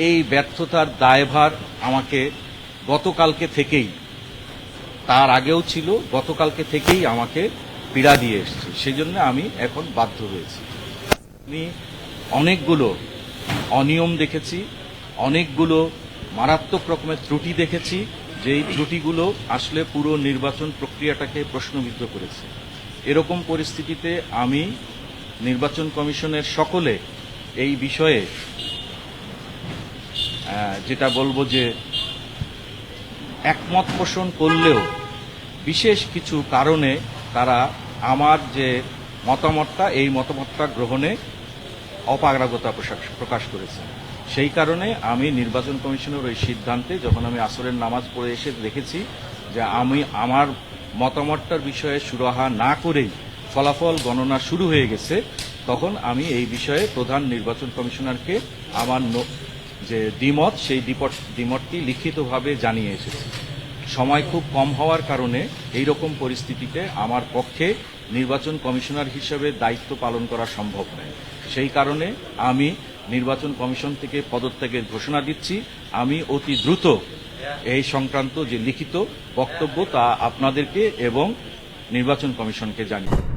এই ব্যর্থতার দায়ভার আমাকে গতকালকে থেকেই, তার আগেও ছিল, গতকালকে থেকেই আমাকে পীড়া দিয়ে এসছে। সেজন্য আমি এখন বাধ্য হয়েছি। আমি অনেকগুলো অনিয়ম দেখেছি, অনেকগুলো মারাত্মক রকমের ত্রুটি দেখেছি, যেই ত্রুটিগুলো আসলে পুরো নির্বাচন প্রক্রিয়াটাকে প্রশ্নবিদ্ধ করেছে। এরকম পরিস্থিতিতে আমি নির্বাচন কমিশনের সকলে এই বিষয়ে যেটা বলবো যে একমত পোষণ করলেও বিশেষ কিছু কারণে তারা আমার যে মতামতটা, এই মতামতটা গ্রহণে অপারগতা প্রকাশ করেছে। সেই কারণে আমি নির্বাচন কমিশনের ওই সিদ্ধান্তে, যখন আমি আসরের নামাজ পড়ে এসে দেখেছি যে আমি আমার মতামতটার বিষয়ে সুরাহা না করেই ফলাফল গণনা শুরু হয়ে গেছে, তখন আমি এই বিষয়ে প্রধান নির্বাচন কমিশনারকে আমার যে দ্বিমত, সেই দ্বিমতটি লিখিতভাবে জানিয়ে এসেছি। সময় খুব কম হওয়ার কারণে এই রকম পরিস্থিতিতে আমার পক্ষে নির্বাচন কমিশনার হিসেবে দায়িত্ব পালন করা সম্ভব নয়। সেই কারণে আমি নির্বাচন কমিশন থেকে পদত্যাগের ঘোষণা দিচ্ছি। আমি অতি দ্রুত এই সংক্রান্ত যে লিখিত বক্তব্য তা আপনাদেরকে এবং নির্বাচন কমিশনকে জানিয়ে